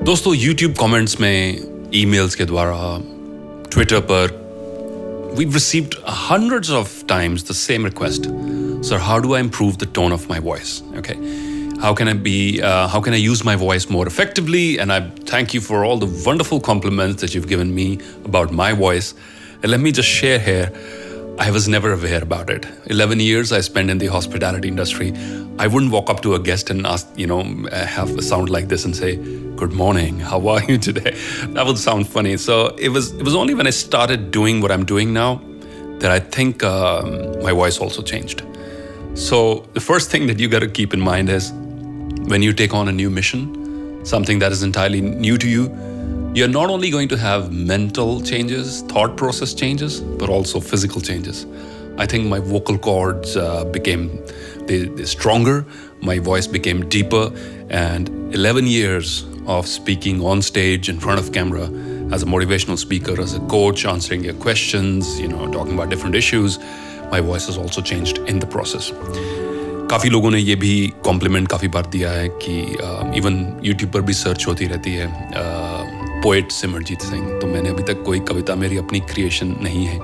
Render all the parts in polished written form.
दोस्तों YouTube comments में, emails के द्वारा, ट्विटर पर we've received hundreds of times the same request. Sir, how do I improve the tone of my voice? Okay, how can I use my voice more effectively? And I thank you for all the wonderful compliments that you've given me about my voice. And let me just share here, I was never aware about it. 11 years I spent in the hospitality industry. I wouldn't walk up to a guest and ask, have a sound like this and say, "Good morning, how are you today?" That would sound funny. So it was only when I started doing what I'm doing now that I think my voice also changed. So the first thing that you got to keep in mind is when you take on a new mission, something that is entirely new to you, you're not only going to have mental changes, thought process changes, but also physical changes. I think my vocal cords became stronger, my voice became deeper, and 11 years of speaking on stage in front of camera as a motivational speaker, as a coach, answering your questions, talking about different issues, my voice has also changed in the process. काफ़ी लोगों ने ये भी complement काफ़ी बार दिया है कि even YouTube पर भी सर्च होती रहती है पोएट सिमरजीत सिंह। तो मैंने अभी तक कोई कविता मेरी अपनी क्रिएशन नहीं है।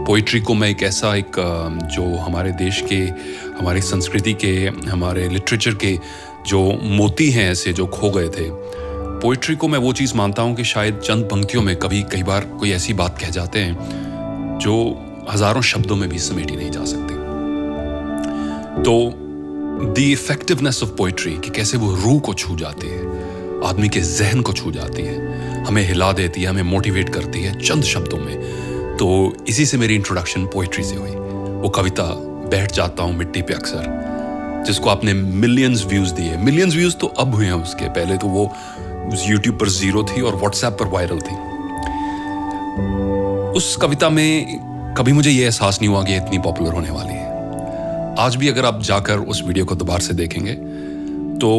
पोइट्री को मैं एक जो हमारे देश के, हमारी संस्कृति के, हमारे लिटरेचर के जो मोती हैं ऐसे जो खो गए थे, पोइट्री को मैं वो चीज़ मानता हूँ कि शायद चंद पंक्तियों में कई बार कोई ऐसी बात कह जाते हैं जो हज़ारों शब्दों में भी समेटी नहीं जा सकती। तो द इफेक्टिवनेस ऑफ पोइट्री कि कैसे वो रूह को छू जाती है, आदमी के जहन को छू जाती है, हमें हिला देती है, हमें मोटिवेट करती है चंद शब्दों में। तो इसी से मेरी इंट्रोडक्शन पोइट्री से हुई। वो कविता बैठ जाता हूँ मिट्टी पे अक्सर, जिसको आपने मिलियंस व्यूज़ दिए। मिलियंस व्यूज़ तो अब हुए हैं उसके, पहले तो वो यूट्यूब पर 0 थी और व्हाट्सएप पर वायरल थी। उस कविता में कभी मुझे ये एहसास नहीं हुआ कि इतनी पॉपुलर होने वाली है। आज भी अगर आप जाकर उस वीडियो को दोबारा से देखेंगे तो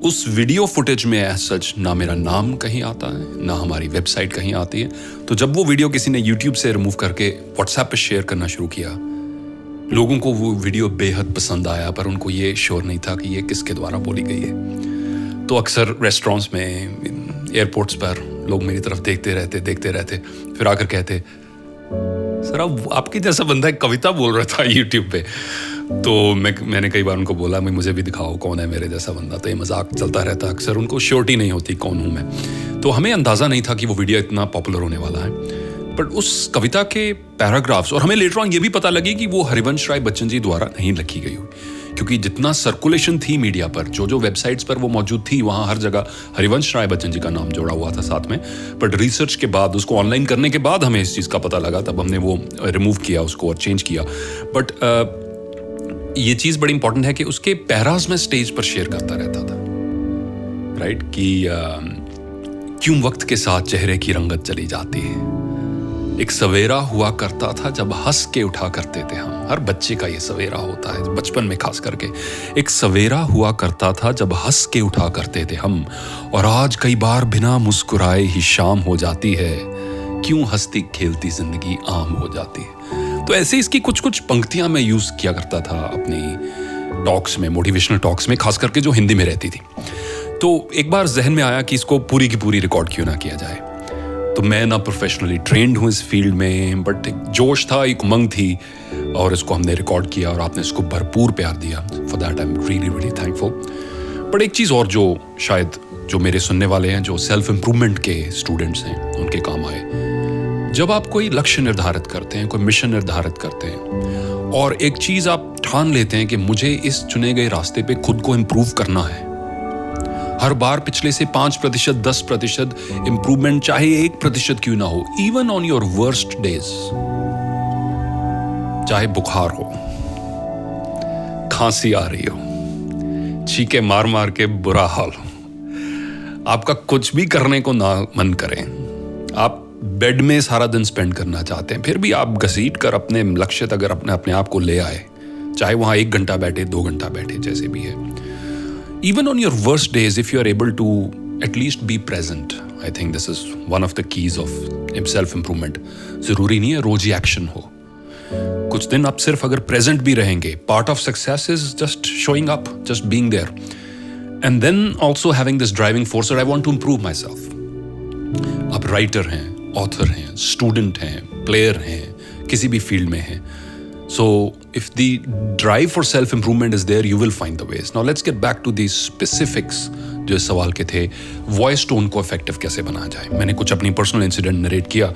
उस वीडियो फुटेज में एज सच ना मेरा नाम कहीं आता है, ना हमारी वेबसाइट कहीं आती है। तो जब वो वीडियो किसी ने यूट्यूब से रिमूव करके व्हाट्सएप पे शेयर करना शुरू किया, लोगों को वो वीडियो बेहद पसंद आया, पर उनको ये श्योर नहीं था कि ये किसके द्वारा बोली गई है। तो अक्सर रेस्टोरेंट्स में, एयरपोर्ट्स पर लोग मेरी तरफ देखते रहते, फिर आकर कहते, सर आपकी जैसा बंदा एक कविता बोल रहा था यूट्यूब पे। तो मैंने कई बार उनको बोला, मुझे भी दिखाओ कौन है मेरे जैसा बंदा। तो ये मजाक चलता रहता, अक्सर उनको श्योरिटी नहीं होती कौन हूँ मैं। तो हमें अंदाज़ा नहीं था कि वो वीडियो इतना पॉपुलर होने वाला है। बट उस कविता के पैराग्राफ्स, और हमें लेटर ऑन ये भी पता लगी कि वो हरिवंश राय बच्चन जी द्वारा नहीं लिखी गई हुई, क्योंकि जितना सर्कुलेशन थी मीडिया पर, जो वेबसाइट्स पर वो मौजूद थी, वहाँ हर जगह हरिवंश राय बच्चन जी का नाम जोड़ा हुआ था साथ में। बट रिसर्च के बाद, उसको ऑनलाइन करने के बाद हमें इस चीज़ का पता लगा, तब हमने वो रिमूव किया उसको और चेंज किया। बट ये चीज़ बड़ी इंपॉर्टेंट है कि उसके पैराज में स्टेज पर शेयर करता रहता था, राइट, कि क्यों वक्त के साथ चेहरे की रंगत चली जाती है। एक सवेरा हुआ करता था जब हंस के उठा करते थे हम। हर बच्चे का ये सवेरा होता है, बचपन में खास करके। एक सवेरा हुआ करता था जब हंस के उठा करते थे हम, और आज कई बार बिना मुस्कुराए ही शाम हो जाती है। क्यों हंसती खेलती जिंदगी आम हो जाती है। तो ऐसे इसकी कुछ पंक्तियां मैं यूज किया करता था अपनी टॉक्स में, मोटिवेशनल टॉक्स में, खास करके जो हिंदी में रहती थी। तो एक बार जहन में आया कि इसको पूरी की पूरी रिकॉर्ड क्यों ना किया जाए। तो मैं ना प्रोफेशनली ट्रेंड हूँ इस फील्ड में, बट एक जोश था, एक उमंग थी, और इसको हमने रिकॉर्ड किया और आपने इसको भरपूर प्यार दिया। For that I am really thankful. But एक चीज़ और जो शायद जो मेरे सुनने वाले हैं, जो सेल्फ इम्प्रूवमेंट के स्टूडेंट्स हैं, उनके काम आए। जब आप कोई लक्ष्य निर्धारित करते हैं, कोई मिशन निर्धारित करते हैं, और एक चीज़ आप ठान लेते हैं कि मुझे इस चुने गए रास्ते पे खुद को इम्प्रूव करना है, हर बार पिछले से 5%, 10% इंप्रूवमेंट, चाहे 1% क्यों ना हो, even on your worst days, चाहे बुखार हो, खांसी आ रही हो, छींके मार मार के बुरा हाल हो, आपका कुछ भी करने को ना मन करें, आप बेड में सारा दिन स्पेंड करना चाहते हैं, फिर भी आप घसीट कर अपने लक्ष्य तक अगर अपने आप को ले आए, चाहे वहां 1 घंटा बैठे, 2 घंटा बैठे, जैसे भी है। Even on your worst days, if you are able to at least be present, I think this is one of the keys of self-improvement. जरूरी नहीं है रोज ही एक्शन हो, कुछ दिन आप सिर्फ अगर प्रेजेंट भी रहेंगे, part of success is just showing up, just being there. And then also having this driving force that I want to improve myself. आप राइटर हैं, ऑथर हैं, स्टूडेंट हैं, प्लेयर हैं, किसी भी फील्ड में हैं. So if the drive for self-improvement is there, you will find the ways. Now let's get back to these specifics जो इस सवाल के थे. वॉइस टोन को इफेक्टिव कैसे बनाया जाए. मैंने कुछ अपनी पर्सनल इंसिडेंट नरेट किया,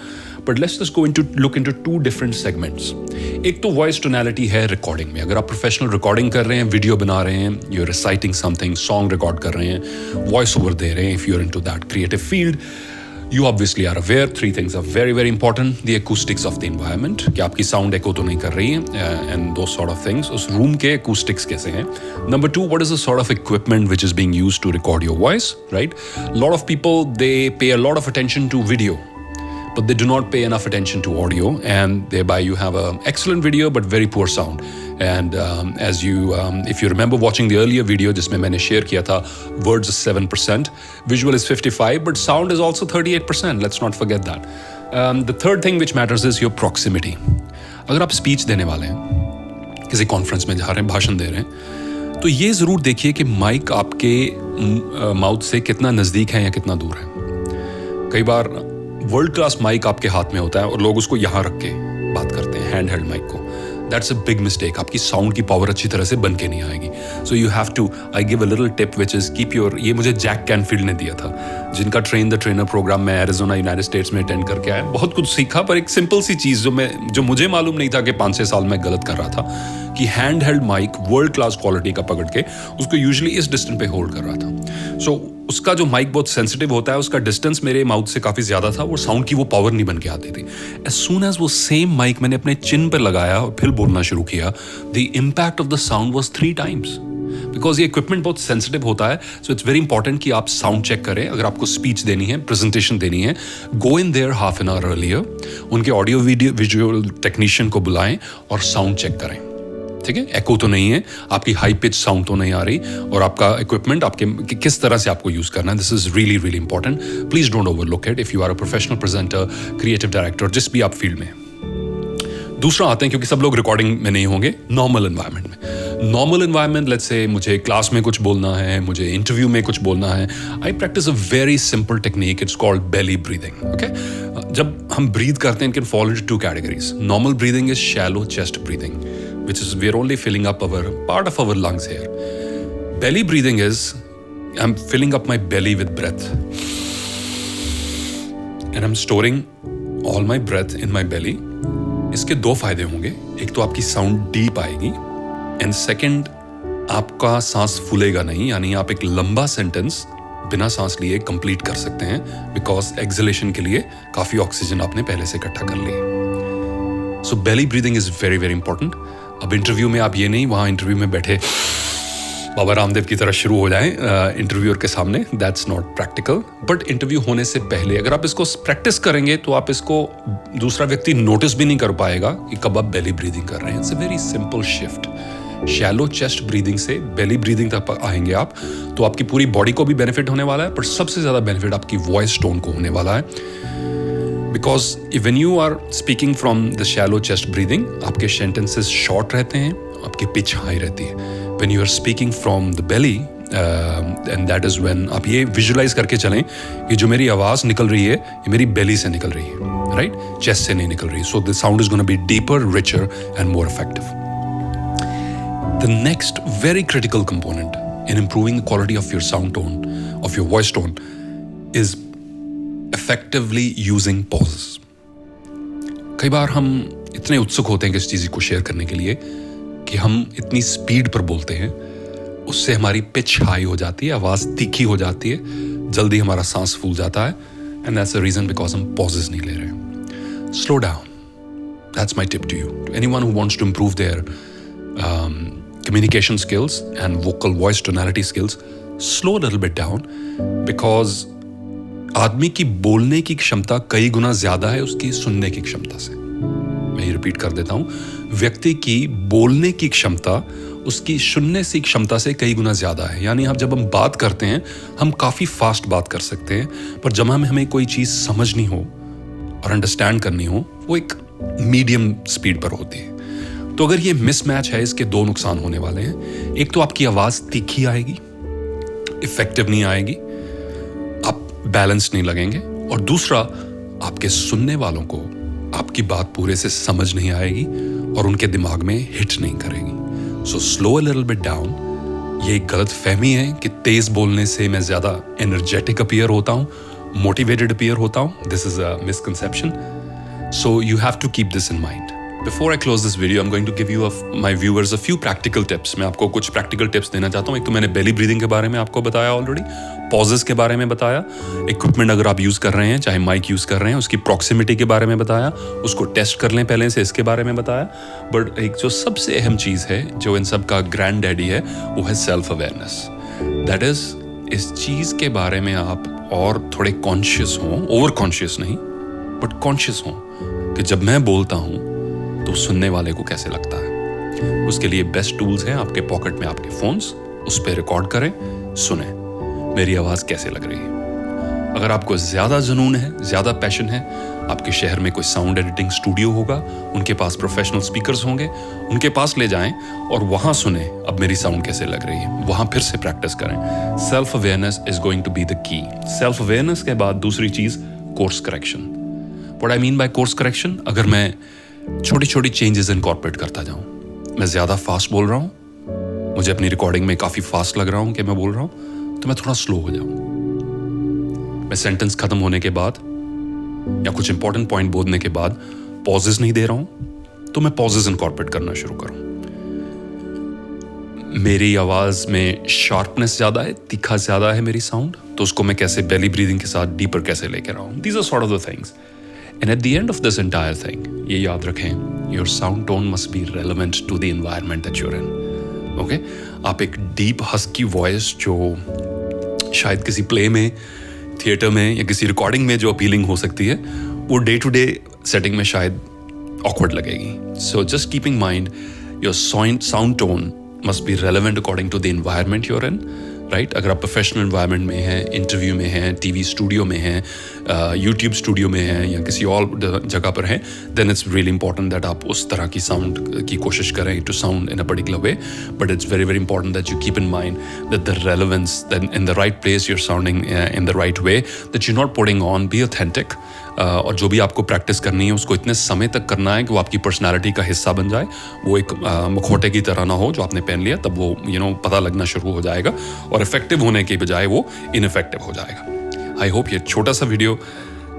but let's just go look into two different segments. एक तो वॉइस टोनैलिटी है रिकॉर्डिंग में. अगर आप प्रोफेशनल रिकॉर्डिंग कर रहे हैं, वीडियो बना रहे हैं, you are reciting something, song record कर रहे हैं, वॉइस ओवर दे रहे हैं, if you are into that creative field, you obviously are aware three things are very very important. The acoustics of the environment, कि आपकी साउंड एको तो नहीं कर रही है, and those sort of things. उस रूम के acoustics कैसे हैं. Number two, what is the sort of equipment which is being used to record your voice, right? A lot of people, they pay a lot of attention to video, but they do not pay enough attention to audio, and thereby you have an excellent video but very poor sound. And as you, if you remember watching the earlier video जिसमें मैंने share किया था, words is 7%, visual is 55%, but sound is also 38%. Let's not forget that. The third thing which matters is your proximity. अगर आप speech देने वाले हैं, किसी conference में जा रहे हैं, भाषण दे रहे हैं, तो ये ज़रूर देखिए कि माइक आपके माउथ से कितना नज़दीक है या कितना दूर है. कई बार वर्ल्ड क्लास माइक आपके हाथ में होता है और लोग उसको यहाँ रख के बात करते हैं, हैंड हेल्ड माइक को. That's a big mistake. आपकी साउंड की पावर अच्छी तरह से बन के नहीं आएगी. So you have to, I give a little tip which is keep your, ये मुझे जैक कैनफील्ड ने दिया था, जिनका ट्रेन द ट्रेनर प्रोग्राम मैं एरिज़ोना यूनाइटेड स्टेट्स में अटेंड करके आया. बहुत कुछ सीखा, पर एक सिंपल सी चीज़ जो मुझे मालूम नहीं था कि 5-6 साल में गलत कर रहा था, कि hand held mic world class quality का पकड़ के उसको यूजुअली इस डिस्टेंस पे होल्ड कर रहा था. सो उसका जो माइक बहुत सेंसिटिव होता है, उसका डिस्टेंस मेरे माउथ से काफ़ी ज़्यादा था, वो साउंड की वो पावर नहीं बन के आती थी. एज सून एज वो सेम माइक मैंने अपने चिन पर लगाया और फिर बोलना शुरू किया, the impact of the sound was 3 times. Because ये इक्विपमेंट बहुत सेंसिटिव होता है. सो इट्स वेरी इंपॉर्टेंट कि आप साउंड चेक करें. अगर आपको स्पीच देनी है, प्रेजेंटेशन देनी है, go in there half an hour earlier, उनके ऑडियो वीडियो विजुअल टेक्नीशियन को बुलाएं और साउंड चेक करें. ठीक है, एको तो नहीं है, आपकी हाई पिच साउंड तो नहीं आ रही, और आपका इक्विपमेंट आपके किस तरह से आपको यूज करना है. This is really really important. Please don't overlook it if you are a professional presenter, creative director, जिस भी आप फील्ड में. दूसरा आते हैं, क्योंकि सब लोग रिकॉर्डिंग में नहीं होंगे, नॉर्मल एनवायरनमेंट में. नॉर्मल एनवायरनमेंट, लेट्स से मुझे क्लास में कुछ बोलना है, मुझे इंटरव्यू में कुछ बोलना है, I practice a very simple technique. It's called belly breathing. Okay, जब हम ब्रीद करते हैं, it can fall into 2 categories. Normal breathing is shallow chest breathing, which is we're only filling up our part of our lungs here. Belly breathing is I'm filling up my belly with breath, and I'm storing all my breath in my belly. इसके 2 फायदे होंगे. एक तो आपकी sound deep आएगी, and second आपका सांस फूलेगा नहीं, यानी आप एक लंबा सेंटेंस बिना सांस लिए कंप्लीट कर सकते हैं, बिकॉज एक्सलेशन के लिए काफी ऑक्सीजन आपने पहले से इकट्ठा कर लिया. So belly breathing is very very important. अब इंटरव्यू में आप ये नहीं वहाँ इंटरव्यू में बैठे बाबा रामदेव की तरह शुरू हो जाएं इंटरव्यूअर के सामने. That's not practical. But interview होने से पहले अगर आप इसको प्रैक्टिस करेंगे तो आप इसको दूसरा व्यक्ति नोटिस भी नहीं कर पाएगा कि कब आप बेली ब्रीदिंग कर रहे हैं. It's a very simple shift. Shallow chest breathing से बेली ब्रीदिंग तक आएंगे आप, तो आपकी पूरी बॉडी को भी बेनिफिट होने वाला है, पर सबसे ज़्यादा बेनिफिट आपकी वॉइस टोन को होने वाला है. Because when you are speaking from the shallow chest breathing, आपके sentences short रहते हैं, आपकी pitch high रहती है. When you are speaking from the belly, and that is when आप ये visualize करके चलें कि जो मेरी आवाज़ निकल रही है, ये मेरी belly से निकल रही है, right? Chest से नहीं निकल रही. So the sound is going to be deeper, richer, and more effective. The next very critical component in improving the quality of your sound tone, of your voice tone, is effectively using pauses. कई बार हम इतने उत्सुक होते हैं कि इस चीज़ को share करने के लिए कि हम इतनी स्पीड पर बोलते हैं, उससे हमारी पिच हाई हो जाती है, आवाज़ तीखी हो जाती है, जल्दी हमारा सांस फूल जाता है, and that's the reason because हम पॉजेज नहीं ले रहे. Slow down. That's my tip to you, to anyone who wants to improve their communication skills and vocal voice tonality skills. Slow a little bit down, because आदमी की बोलने की क्षमता कई गुना ज्यादा है उसकी सुनने की क्षमता से. मैं ये रिपीट कर देता हूं, व्यक्ति की बोलने की क्षमता उसकी सुनने की क्षमता से कई गुना ज्यादा है. यानी आप जब हम बात करते हैं, हम काफी फास्ट बात कर सकते हैं, पर जब हमें कोई चीज समझनी हो और अंडरस्टैंड करनी हो, वो एक मीडियम स्पीड पर होती है. तो अगर ये मिसमैच है, इसके 2 नुकसान होने वाले हैं. एक तो आपकी आवाज तीखी आएगी, इफेक्टिव नहीं आएगी, आप बैलेंस नहीं लगेंगे, और दूसरा आपके सुनने वालों को आपकी बात पूरे से समझ नहीं आएगी और उनके दिमाग में हिट नहीं करेगी। So slow a little bit down. ये एक गलत फहमी है कि तेज बोलने से मैं ज्यादा एनर्जेटिक अपीयर होता हूँ, मोटिवेटेड अपीयर होता हूँ। This is a misconception, so you have to keep this in mind. Before I close this video, I'm going to give you my viewers a few practical tips. मैं आपको कुछ practical tips देना चाहता हूँ। एक तो मैंने belly breathing के बारे में आपको बताया ऑलरेडी, pauses के बारे में बताया, equipment अगर आप यूज़ कर रहे हैं, चाहे माइक यूज़ कर रहे हैं, उसकी proximity के बारे में बताया, उसको टेस्ट कर लें पहले से, इसके बारे में बताया। बट एक जो सबसे अहम चीज़ है, जो इन सब का ग्रैंड डैडी है, वो है सेल्फ अवेयरनेस। दैट इज, इस चीज़ के बारे में आप और थोड़े कॉन्शियस हों, ओवर कॉन्शियस नहीं बट कॉन्शियस हों कि जब मैं बोलता हूँ तो सुनने वाले को कैसे लगता है। उसके लिए बेस्ट टूल्स हैं आपके पॉकेट में, आपके फोन्स, उस पर रिकॉर्ड करें, सुने मेरी आवाज़ कैसे लग रही है। अगर आपको ज़्यादा जुनून है, ज़्यादा पैशन है, आपके शहर में कोई साउंड एडिटिंग स्टूडियो होगा, उनके पास प्रोफेशनल स्पीकर्स होंगे, उनके पास ले जाएं और वहाँ सुने अब मेरी साउंड कैसे लग रही है, वहाँ फिर से प्रैक्टिस करें। Self awareness is going to be the key. Self awareness के बाद दूसरी चीज़, course correction. What I mean by course correction, अगर मैं छोटी छोटी चेंजेस इनकॉर्पोरेट करता जाऊं, मैं ज़्यादा फास्ट बोल रहा हूं, मुझे अपनी रिकॉर्डिंग में काफ़ी फास्ट लग रहा हूं कि मैं बोल रहा हूं, तो मैं थोड़ा स्लो हो जाऊं। मैं सेंटेंस खत्म होने के बाद या कुछ इंपॉर्टेंट पॉइंट बोलने के बाद पॉजेस नहीं दे रहा हूं, तो मैं पॉजेस इनकॉर्पोरेट करना शुरू करूं। मेरी आवाज़ में शार्पनेस ज़्यादा है, तीखा ज़्यादा है मेरी साउंड, तो उसको मैं कैसे बेली ब्रीदिंग के साथ डीपर कैसे लेकर आऊँ। These are sort of the things. And at the end of this entire thing, ये याद रखें, your sound tone must be relevant to the environment that you're in. Okay? आप एक deep husky voice जो शायद किसी play में, theatre में या किसी रिकॉर्डिंग में जो appealing हो सकती है, वो day to day setting में शायद awkward लगेगी. So just keep in mind, your sound tone must be relevant according to the environment you're in. Right, अगर आप प्रोफेशनल एनवायरनमेंट में हैं, इंटरव्यू में हैं, टीवी स्टूडियो में हैं, यूट्यूब स्टूडियो में हैं या किसी और जगह पर हैं, then it's really important that आप उस तरह की साउंड की कोशिश करें to sound in a particular way. But it's very very important that you keep in mind that the relevance, that in the right place you are sounding in the right way, that you not putting on, be authentic. और जो भी आपको practice करनी है उसको इतने समय तक करना है कि वो आपकी पर्सनालिटी का हिस्सा बन जाए। वो एक मुखौटे की तरह ना हो जो आपने पहन लिया तब वो पता लगना शुरू हो जाएगा और इफेक्टिव होने के बजाय वो इनइफेक्टिव हो जाएगा। आई होप ये छोटा सा वीडियो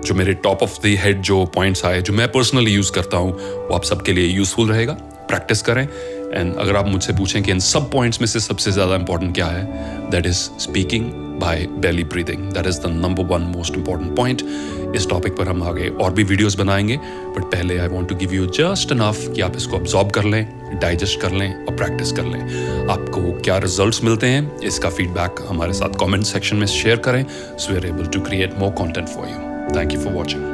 जो मेरे टॉप ऑफ द हेड जो पॉइंट्स आए, जो मैं पर्सनली यूज़ करता हूँ, वो आप सबके लिए यूज़फुल रहेगा। प्रैक्टिस करें। एंड अगर आप मुझसे पूछें कि इन सब पॉइंट्स में से सबसे ज़्यादा इंपॉर्टेंट क्या है, that is speaking by belly breathing. That is the number one most important point. इस टॉपिक पर हम आगे और भी वीडियोस बनाएंगे, बट पहले I want to give you just enough कि आप इसको अब्जॉर्ब कर लें, डाइजेस्ट कर लें और प्रैक्टिस कर लें। आपको क्या रिजल्ट्स मिलते हैं, इसका फीडबैक हमारे साथ कमेंट सेक्शन में शेयर करें, so we are able to create more content for you. Thank you for watching.